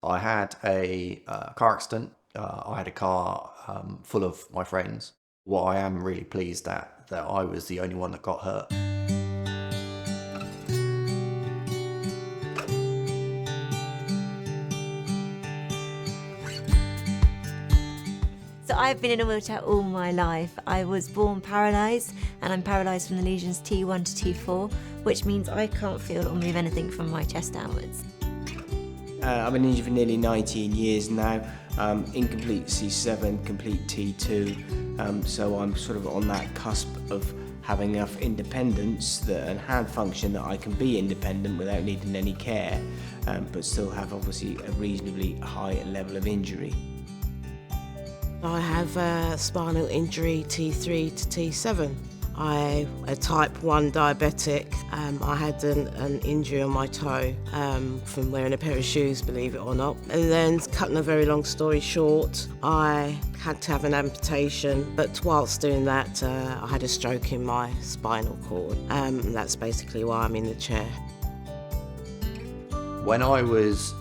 I had a car accident. I had a car full of my friends. What I am really pleased at, that I was the only one that got hurt. So I've been in a wheelchair all my life. I was born paralysed, and I'm paralysed from the lesions T1 to T4, which means I can't feel or move anything from my chest downwards. I've been injured for nearly 19 years now, incomplete C7, complete T2, so I'm sort of on that cusp of having enough independence and hand function that I can be independent without needing any care, but still have obviously a reasonably high level of injury. I have a spinal injury T3 to T7. I'm a type 1 diabetic. I had an injury on my toe from wearing a pair of shoes, believe it or not. And then, cutting a very long story short, I had to have an amputation. But whilst doing that, I had a stroke in my spinal cord. That's basically why I'm in the chair. When I was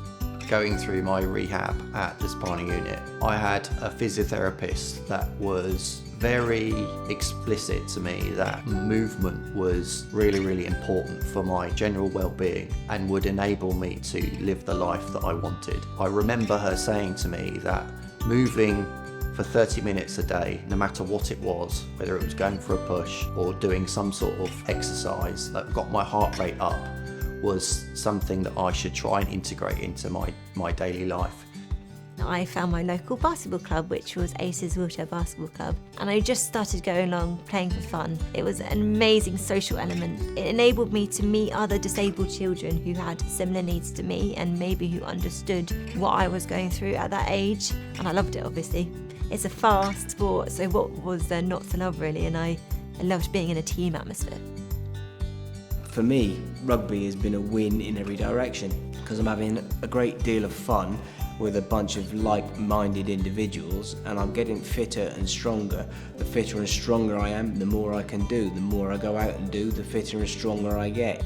going through my rehab at the Spinal unit, I had a physiotherapist that was very explicit to me that movement was really, really important for my general well-being and would enable me to live the life that I wanted. I remember her saying to me that moving for 30 minutes a day, no matter what it was, whether it was going for a push or doing some sort of exercise that got my heart rate up, was something that I should try and integrate into my daily life. I found my local basketball club, which was Ace's Wheelchair Basketball Club, and I just started going along playing for fun. It was an amazing social element. It enabled me to meet other disabled children who had similar needs to me and maybe who understood what I was going through at that age, and I loved it, obviously. It's a fast sport, so what was there not to love, really, and I loved being in a team atmosphere. For me, rugby has been a win in every direction because I'm having a great deal of fun with a bunch of like-minded individuals, and I'm getting fitter and stronger. The fitter and stronger I am, the more I can do. The more I go out and do, the fitter and stronger I get.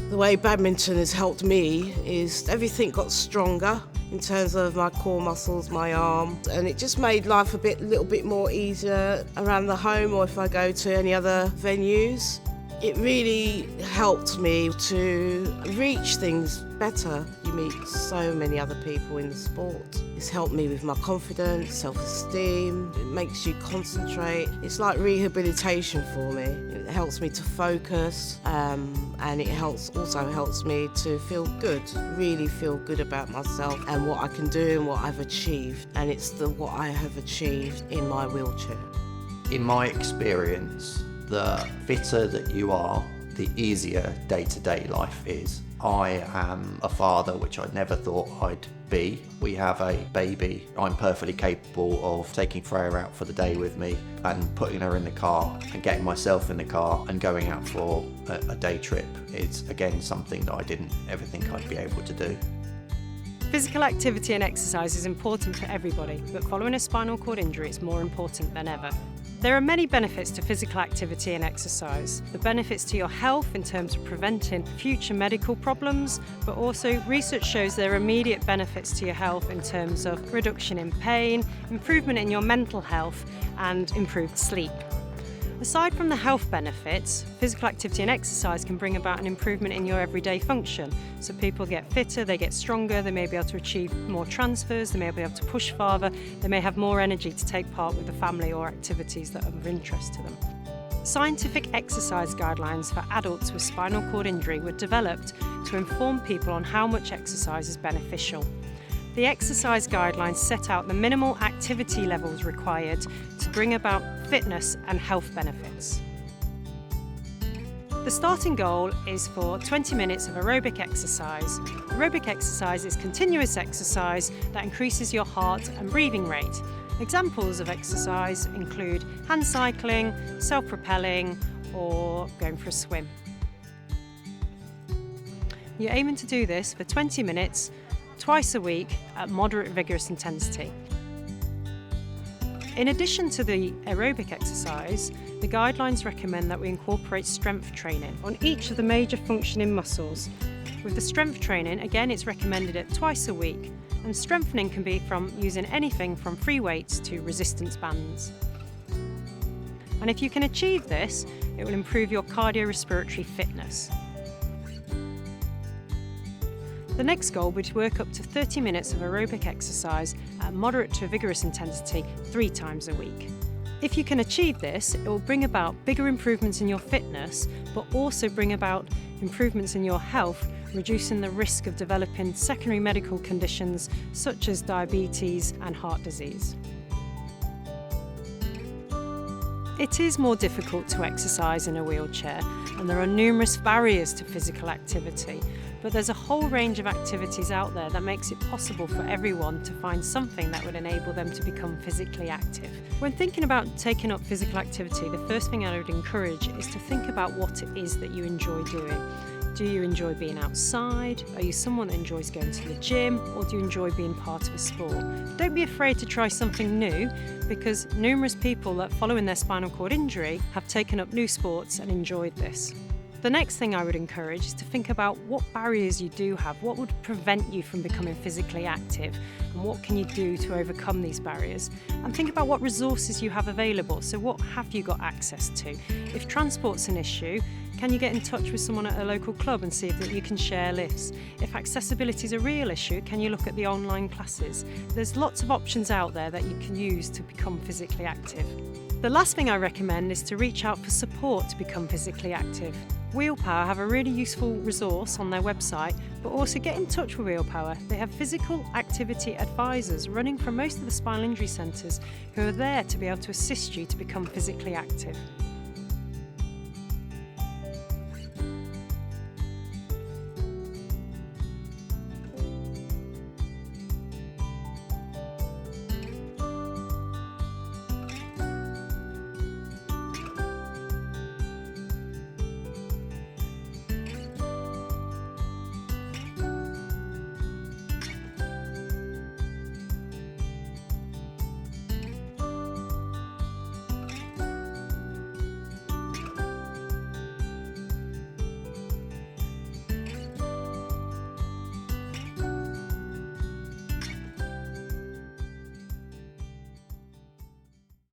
The way badminton has helped me is everything got stronger in terms of my core muscles, my arms, and it just made life a little bit more easier around the home or if I go to any other venues. It really helped me to reach things better. You meet so many other people in the sport. It's helped me with my confidence, self-esteem. It makes you concentrate. It's like rehabilitation for me. It helps me to focus, and it also helps me to feel good, really feel good about myself and what I can do and what I've achieved. And it's what I have achieved in my wheelchair. In my experience, the fitter that you are, the easier day-to-day life is. I am a father, which I never thought I'd be. We have a baby. I'm perfectly capable of taking Freya out for the day with me and putting her in the car and getting myself in the car and going out for a day trip. It's, again, something that I didn't ever think I'd be able to do. Physical activity and exercise is important for everybody, but following a spinal cord injury, it's more important than ever. There are many benefits to physical activity and exercise. The benefits to your health in terms of preventing future medical problems, but also research shows there are immediate benefits to your health in terms of reduction in pain, improvement in your mental health, and improved sleep. Aside from the health benefits, physical activity and exercise can bring about an improvement in your everyday function. So people get fitter, they get stronger, they may be able to achieve more transfers, they may be able to push farther, they may have more energy to take part with the family or activities that are of interest to them. Scientific exercise guidelines for adults with spinal cord injury were developed to inform people on how much exercise is beneficial. The exercise guidelines set out the minimal activity levels required to bring about fitness and health benefits. The starting goal is for 20 minutes of aerobic exercise. Aerobic exercise is continuous exercise that increases your heart and breathing rate. Examples of exercise include hand cycling, self-propelling, or going for a swim. You're aiming to do this for 20 minutes twice a week at moderate vigorous intensity. In addition to the aerobic exercise, the guidelines recommend that we incorporate strength training on each of the major functioning muscles With the strength training, again, it's recommended at twice a week, and strengthening can be from using anything from free weights to resistance bands. And if you can achieve this, it will improve your cardiorespiratory fitness. The next goal will be to work up to 30 minutes of aerobic exercise at moderate to vigorous intensity 3 times a week. If you can achieve this, it will bring about bigger improvements in your fitness, but also bring about improvements in your health, reducing the risk of developing secondary medical conditions such as diabetes and heart disease. It is more difficult to exercise in a wheelchair, and there are numerous barriers to physical activity, but there's a whole range of activities out there that makes it possible for everyone to find something that would enable them to become physically active. When thinking about taking up physical activity, the first thing I would encourage is to think about what it is that you enjoy doing. Do you enjoy being outside? Are you someone that enjoys going to the gym? Or do you enjoy being part of a sport? Don't be afraid to try something new, because numerous people that follow in their spinal cord injury have taken up new sports and enjoyed this. The next thing I would encourage is to think about what barriers you do have, what would prevent you from becoming physically active, and what can you do to overcome these barriers. And think about what resources you have available, so what have you got access to? If transport's an issue, can you get in touch with someone at a local club and see if that you can share lifts? If accessibility is a real issue, can you look at the online classes? There's lots of options out there that you can use to become physically active. The last thing I recommend is to reach out for support to become physically active. WheelPower have a really useful resource on their website, but also get in touch with WheelPower. They have physical activity advisors running from most of the spinal injury centres who are there to be able to assist you to become physically active.